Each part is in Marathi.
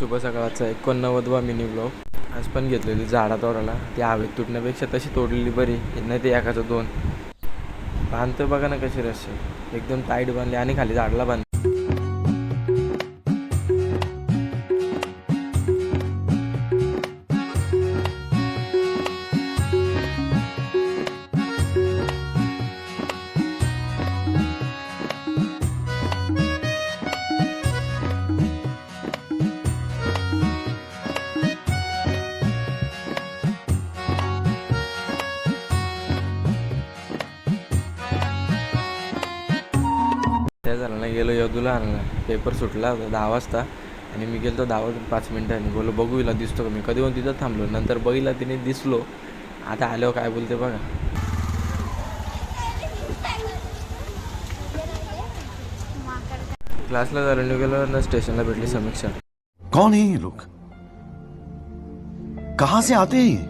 शुभ सकाळचा 89वा मिनी ब्लॉग. आज पण घेतलेली झाडा तोडायला. ती हवेत तुटण्यापेक्षा तशी तोडलेली बरी, नाही ते एकाचं दोन. बांधतोय बघा ना कशी रस्से, एकदम टाईट बांधली आणि खाली झाडला बांधली. त्या झालं ना, गेलो यदूला आणला. पेपर सुटला होता 10 वाजता आणि मी गेलो 10 वाजून 5 मिनिटांनी. बोलो बघू हिला दिसतो का. मी कधी पण तिथं थांबलो, नंतर बघितला तिने दिसलो. आता आल्यावर काय बोलते बघा. क्लासला झालं गेलो ना, स्टेशनला भेटली समीक्षा. कौन है ये लोग, कहाँ से आते हैं?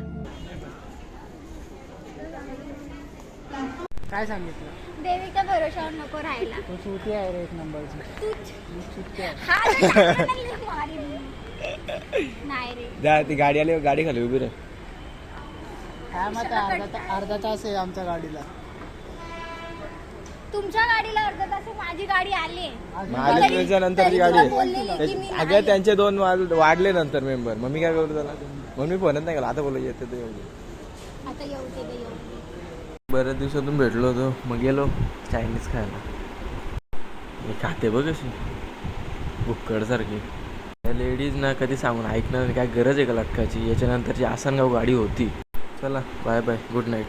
काय सांगितलं? देवीच्या भरोशावर नको राहायला. तो चुकी आहे रे एक नंबरची. नाही रे, जा ती गाडी आली, गाडी खाली उभी रे. काय मत अर्धा तास आहे आमच्या गाडीला. तुमच्या गाडीला अर्धा तास आहे, माझी गाडी आली. माझी त्याच्यानंतरची गाडी आहे. अगं त्यांचे 2 वाढले नंतर मेंबर. मग मी काय करू त्याला. मग मी फोनच नाही केला. आता बोलू येते ते येऊ दे. आता येऊ दे. बऱ्याच दिवसातून भेटलो होतो, मग गेलो चायनीज खायला. मी खाते बघ अशी बुक्कडसारखी. लेडीज ना कधी सांगून ऐकणार नाही. काय गरज आहे का लटकाची. याच्यानंतरची आसनगाव गाडी होती. चला बाय बाय, गुड नाईट.